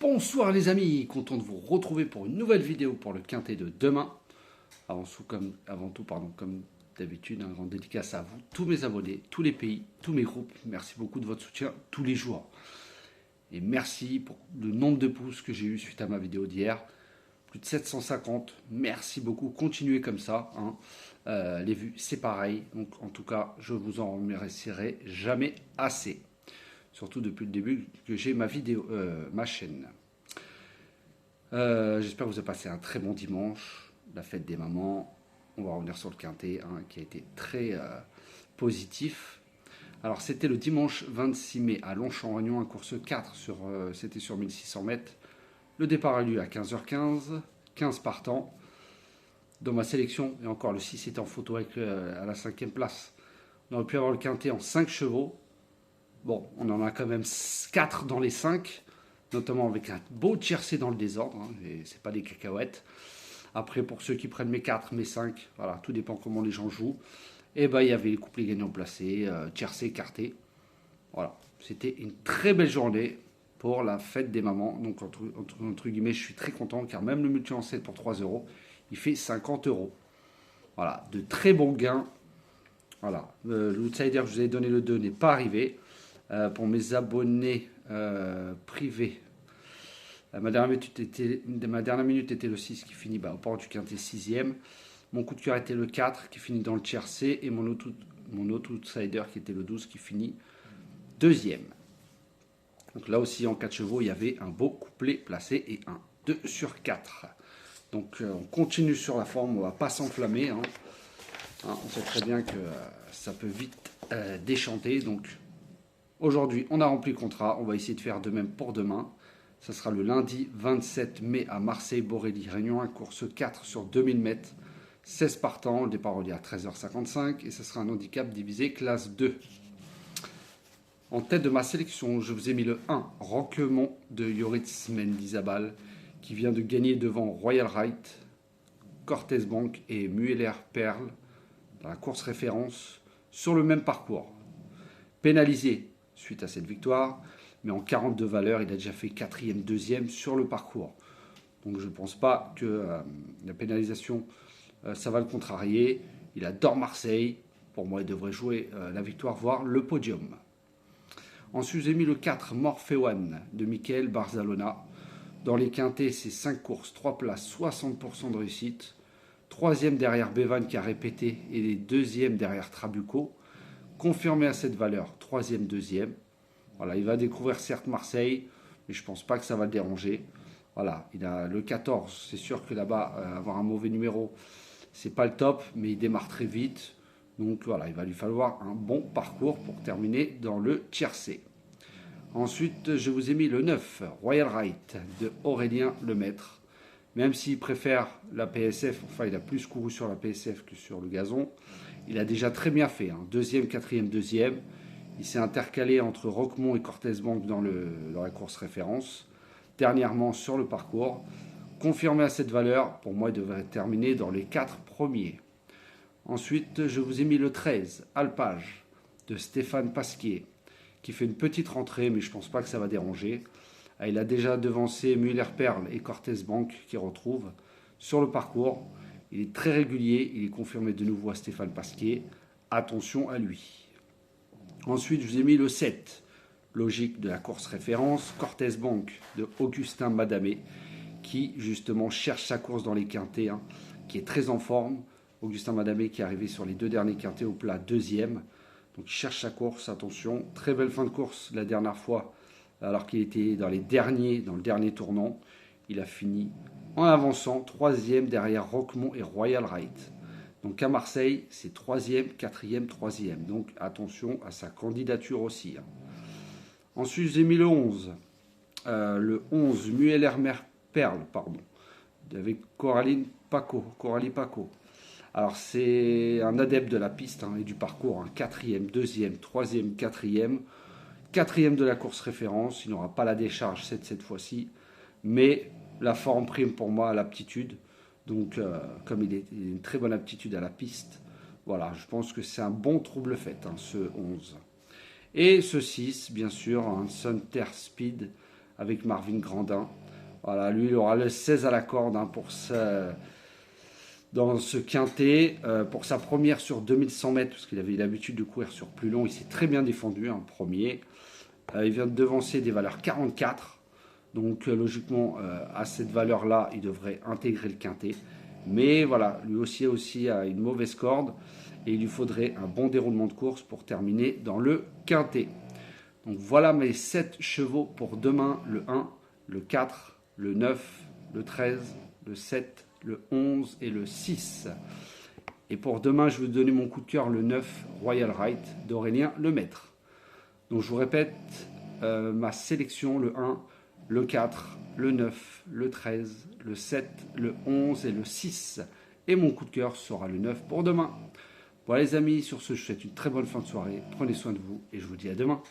Bonsoir les amis, content de vous retrouver pour une nouvelle vidéo pour le quintet de demain. Avant tout, comme d'habitude, un grand dédicace à vous, tous mes abonnés, tous les pays, tous mes groupes. Merci beaucoup de votre soutien tous les jours. Et merci pour le nombre de pouces que j'ai eu suite à ma vidéo d'hier. Plus de 750, merci beaucoup, continuez comme ça. Les vues, c'est pareil. Donc en tout cas, je vous en remercierai jamais assez. Surtout depuis le début que j'ai ma chaîne. J'espère que vous avez passé un très bon dimanche, la fête des mamans. On va revenir sur le quintet qui a été très positif. Alors c'était le dimanche 26 mai à Longchamp-Réunion, un course 4, c'était sur 1600 mètres. Le départ a lieu à 15h15, 15 partants. Dans ma sélection, et encore le 6 était en photo à la 5e place. On aurait pu avoir le quintet en 5 chevaux. Bon, on en a quand même 4 dans les 5, notamment avec un beau tiercé dans le désordre, et c'est pas des cacahuètes. Après, pour ceux qui prennent mes 4, mes 5, voilà, tout dépend comment les gens jouent. Et il y avait les couplets gagnants placés, tiercé, écarté. Voilà, c'était une très belle journée pour la fête des mamans. Donc, entre guillemets, je suis très content, car même le multi en 7 pour 3 €, il fait 50 €. Voilà, de très bons gains. Voilà, l'outsider que je vous ai donné le 2 n'est pas arrivé. Pour mes abonnés privés, ma dernière minute était le 6 qui finit au port du quintet 6e. Mon coup de cœur était le 4 qui finit dans le tiercé et mon autre outsider qui était le 12 qui finit 2e. Donc là aussi en 4 chevaux il y avait un beau couplet placé et un 2 sur 4. Donc on continue sur la forme, on ne va pas s'enflammer. On sait très bien que ça peut vite déchanter. Donc aujourd'hui, on a rempli le contrat. On va essayer de faire de même pour demain. Ça sera le lundi 27 mai à Marseille-Borély-Réunion. Un course 4 sur 2000 mètres. 16 partants. Le départ relié à 13h55. Et ce sera un handicap divisé classe 2. En tête de ma sélection, je vous ai mis le 1, Roquemont de Yoritz Mendizabal, qui vient de gagner devant Royal Right, Cortez Bank et Mueller Perle dans la course référence sur le même parcours. Pénalisé suite à cette victoire, mais en 42 valeurs, il a déjà fait 4e, 2e sur le parcours. Donc je ne pense pas que la pénalisation, ça va le contrarier. Il adore Marseille. Pour moi, il devrait jouer la victoire, voire le podium. Ensuite, j'ai mis le 4, Morphewan de Michael Barzalona. Dans les quintets, c'est 5 courses, 3 places, 60% de réussite. 3e derrière Bevan qui a répété et les 2e derrière Trabucco. Confirmé à cette valeur, 3e, 2e. Voilà, il va découvrir certes Marseille, mais je ne pense pas que ça va le déranger. Voilà, il a le 14, c'est sûr que là-bas, avoir un mauvais numéro, c'est pas le top, mais il démarre très vite. Donc voilà, il va lui falloir un bon parcours pour terminer dans le tiercé. Ensuite, je vous ai mis le 9, Royal Right de Aurélien Lemaître. Même s'il préfère la PSF, enfin il a plus couru sur la PSF que sur le gazon, il a déjà très bien fait, 2e, 4e, 2e. Il s'est intercalé entre Roquemont et Cortez Bank dans la course référence. Dernièrement sur le parcours. Confirmé à cette valeur, pour moi il devrait terminer dans les 4 premiers. Ensuite, je vous ai mis le 13, Alpage de Stéphane Pasquier, qui fait une petite rentrée, mais je ne pense pas que ça va déranger. Il a déjà devancé Mueller Perle et Cortez Bank qui retrouvent sur le parcours. Il est très régulier, il est confirmé de nouveau à Stéphane Pasquier. Attention à lui. Ensuite, je vous ai mis le 7, logique de la course référence, Cortez Bank de Augustin Madamé, qui justement cherche sa course dans les quintets, qui est très en forme. Augustin Madamé qui est arrivé sur les 2 derniers quintets au plat 2e. Donc il cherche sa course, attention. Très belle fin de course la dernière fois, alors qu'il était dans le dernier tournant. Il a fini en avançant 3e derrière Roquemont et Royal Right. Donc à Marseille, c'est 3e, 4e, 3e. Donc attention à sa candidature aussi. Ensuite, j'ai mis le 11. Le 11, Mueller Perle, avec Coralie Paco. Alors c'est un adepte de la piste et du parcours, 4e, 2e, 3e, 4e. 4e de la course référence, il n'aura pas la décharge cette fois-ci, mais la forme prime pour moi à l'aptitude. Donc comme il a une très bonne aptitude à la piste, voilà, je pense que c'est un bon trouble-fête, ce 11. Et ce 6, bien sûr, un Sunter Speed avec Marvin Grandin. Voilà, lui, il aura le 16 à la corde hein, dans ce quintet. Pour sa première sur 2100 mètres, parce qu'il avait l'habitude de courir sur plus long, il s'est très bien défendu, hein, premier. Il vient de devancer des valeurs 44. Donc logiquement, à cette valeur-là, il devrait intégrer le quintet. Mais voilà, lui aussi a une mauvaise corde. Et il lui faudrait un bon déroulement de course pour terminer dans le quintet. Donc voilà mes 7 chevaux pour demain, le 1, le 4, le 9, le 13, le 7, le 11 et le 6. Et pour demain, je vais vous donner mon coup de cœur, le 9, Royal Right d'Aurélien Lemaître. Donc je vous répète ma sélection, le 1, le 4, le 9, le 13, le 7, le 11 et le 6. Et mon coup de cœur sera le 9 pour demain. Voilà les amis, sur ce, je vous souhaite une très bonne fin de soirée. Prenez soin de vous et je vous dis à demain.